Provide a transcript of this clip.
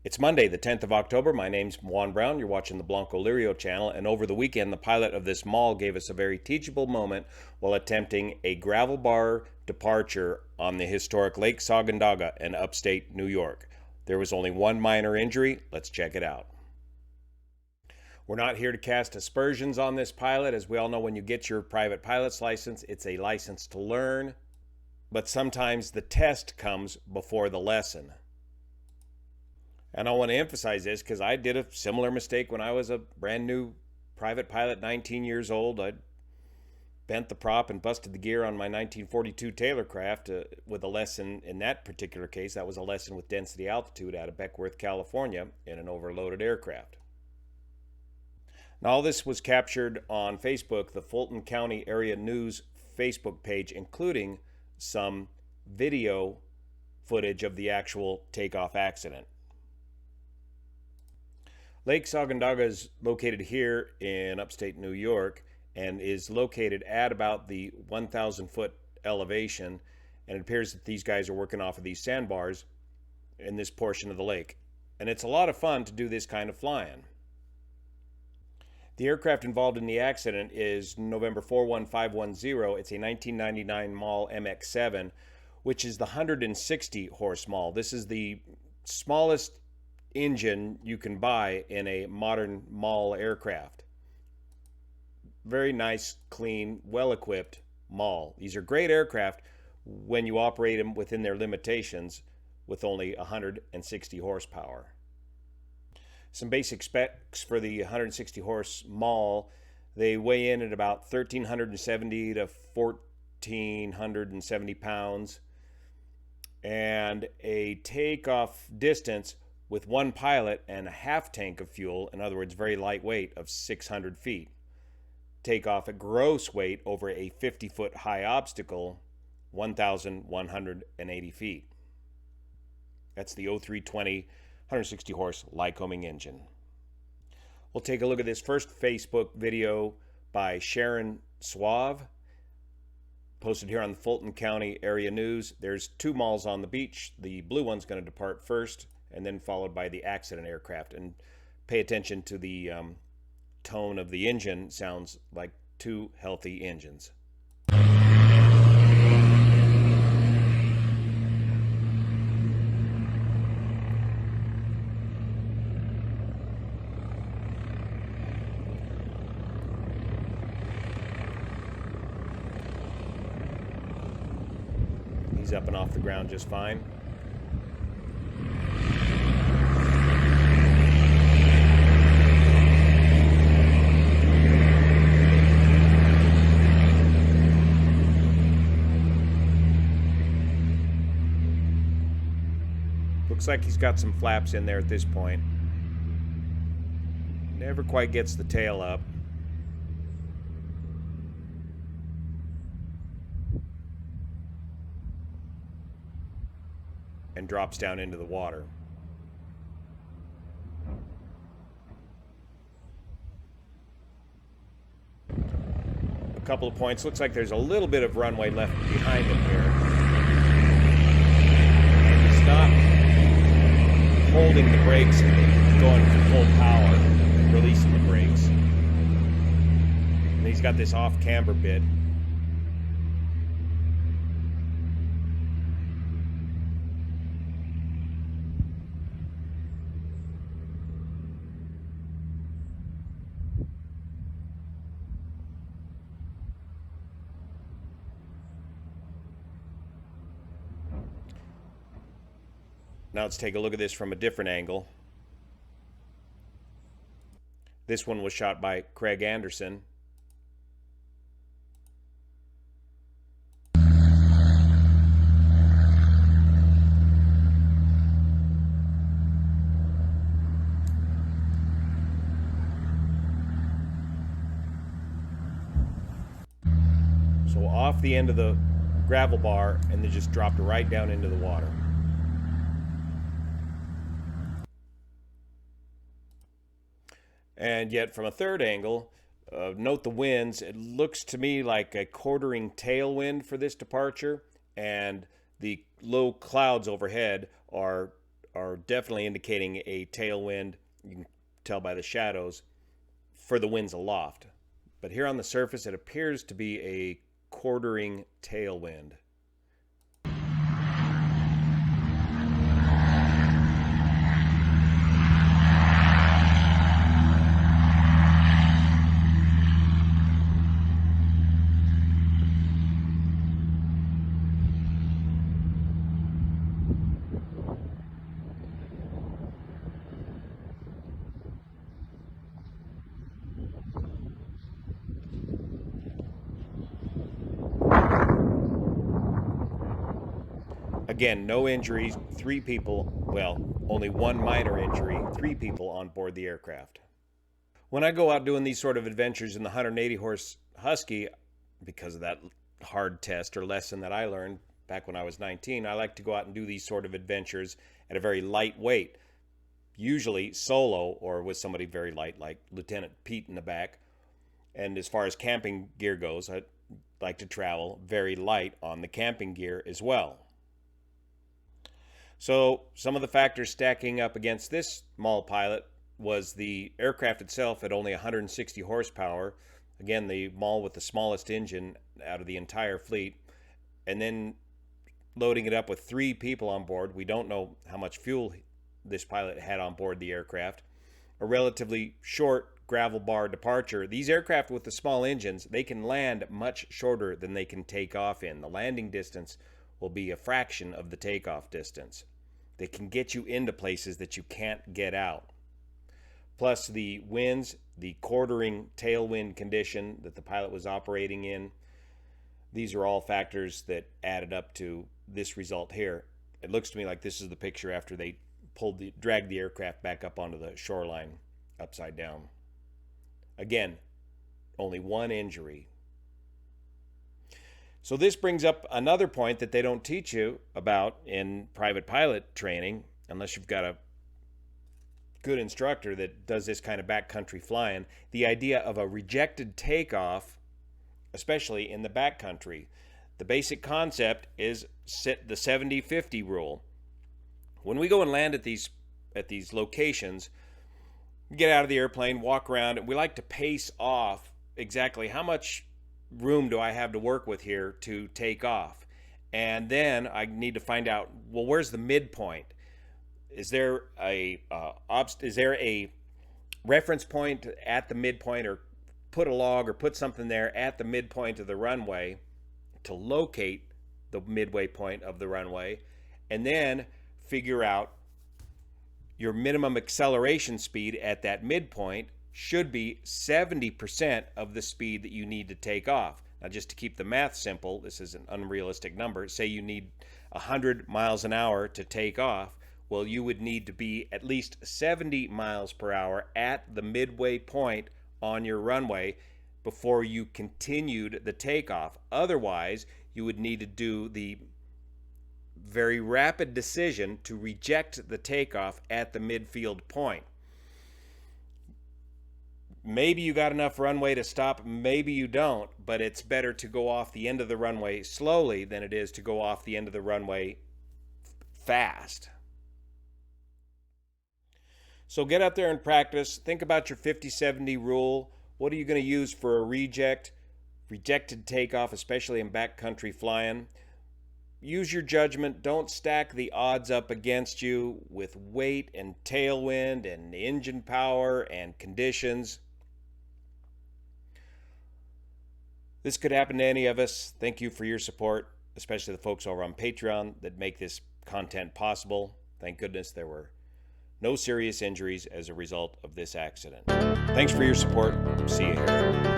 It's Monday, the 10th of October. My name's Juan Brown. You're watching the Blanco Lirio channel. And over the weekend, the pilot of this Maule gave us a very teachable moment while attempting a gravel bar departure on the historic Lake Sacandaga in upstate New York. There was only one minor injury. Let's check it out. We're not here to cast aspersions on this pilot. As we all know, when you get your private pilot's license, it's a license to learn. But sometimes the test comes before the lesson. And I want to emphasize this because I did a similar mistake when I was a brand new private pilot, 19 years old. I bent the prop and busted the gear on my 1942 Taylorcraft with a lesson. In that particular case, that was a lesson with density altitude out of Beckworth, California, in an overloaded aircraft. Now, all this was captured on Facebook, the Fulton County Area News Facebook page, including some video footage of the actual takeoff accident. Lake Sacandaga is located here in upstate New York and is located at about the 1,000 foot elevation, and it appears that these guys are working off of these sandbars in this portion of the lake. And it's a lot of fun to do this kind of flying. The aircraft involved in the accident is November 41510. It's a 1999 Maule MX-7, which is the 160 horse Maule. This is the smallest engine you can buy in a modern Maule aircraft. Very nice, clean, well-equipped Maule. These are great aircraft when you operate them within their limitations with only 160 horsepower. Some basic specs for the 160 horse Maule: they weigh in at about 1,370 to 1,470 pounds, and a takeoff distance with one pilot and a half tank of fuel, in other words, very lightweight, of 600 feet. Takeoff at gross weight over a 50-foot high obstacle, 1,180 feet. That's the 0320 160 horse Lycoming engine. We'll take a look at this first Facebook video by Sharon Suave, posted here on the Fulton County Area News. There's two Maules on the beach. The blue one's going to depart first, and then followed by the accident aircraft. And pay attention to the tone of the engine. Sounds like two healthy engines. He's up and off the ground just fine. Looks like he's got some flaps in there at this point. Never quite gets the tail up. And drops down into the water. A couple of points. Looks like there's a little bit of runway left behind him here. And he's not holding the brakes and going for full power, releasing the brakes. And he's got this off camber bit. Now let's take a look at this from a different angle. This one was shot by Craig Anderson. So off the end of the gravel bar, and then just dropped right down into the water. And yet from a third angle, note the winds. It looks to me like a quartering tailwind for this departure, and the low clouds overhead are are definitely indicating a tailwind. You can tell by the shadows for the winds aloft. But here on the surface, it appears to be a quartering tailwind. Again, no injuries, 3 people, well, only 1 minor injury, 3 people on board the aircraft. When I go out doing these sort of adventures in the 180 horse Husky, because of that hard test or lesson that I learned back when I was 19, I like to go out and do these sort of adventures at a very light weight, usually solo or with somebody very light like Lieutenant Pete in the back. And as far as camping gear goes, I like to travel very light on the camping gear as well. So some of the factors stacking up against this Maule pilot was the aircraft itself at only 160 horsepower. Again, the Maule with the smallest engine out of the entire fleet. And then loading it up with 3 people on board. We don't know how much fuel this pilot had on board the aircraft. A relatively short gravel bar departure. These aircraft with the small engines, they can land much shorter than they can take off in. The landing distance will be a fraction of the takeoff distance. They can get you into places that you can't get out. Plus the winds, the quartering tailwind condition that the pilot was operating in, these are all factors that added up to this result here. It looks to me like this is the picture after they dragged the aircraft back up onto the shoreline upside down. Again, only 1 injury. So this brings up another point that they don't teach you about in private pilot training, unless you've got a good instructor that does this kind of backcountry flying, the idea of a rejected takeoff, especially in the backcountry. The basic concept is the 70-50 rule. When we go and land at these locations, we get out of the airplane, walk around, and we like to pace off exactly how much room do I have to work with here to take off. And then I need to find out, well, where's the midpoint? Is there a reference point at the midpoint, or put a log or put something there at the midpoint of the runway to locate the midway point of the runway, and then figure out your minimum acceleration speed at that midpoint should be 70% of the speed that you need to take off. Now, just to keep the math simple, this is an unrealistic number. Say you need 100 miles an hour to take off. Well, you would need to be at least 70 miles per hour at the midway point on your runway before you continued the takeoff. Otherwise, you would need to do the very rapid decision to reject the takeoff at the midfield point. Maybe you got enough runway to stop, maybe you don't, but it's better to go off the end of the runway slowly than it is to go off the end of the runway fast. So get out there and practice. Think about your 50-70 rule. What are you going to use for a rejected takeoff, especially in backcountry flying? Use your judgment. Don't stack the odds up against you with weight and tailwind and engine power and conditions. This could happen to any of us. Thank you for your support, especially the folks over on Patreon that make this content possible. Thank goodness there were no serious injuries as a result of this accident. Thanks for your support. See you here.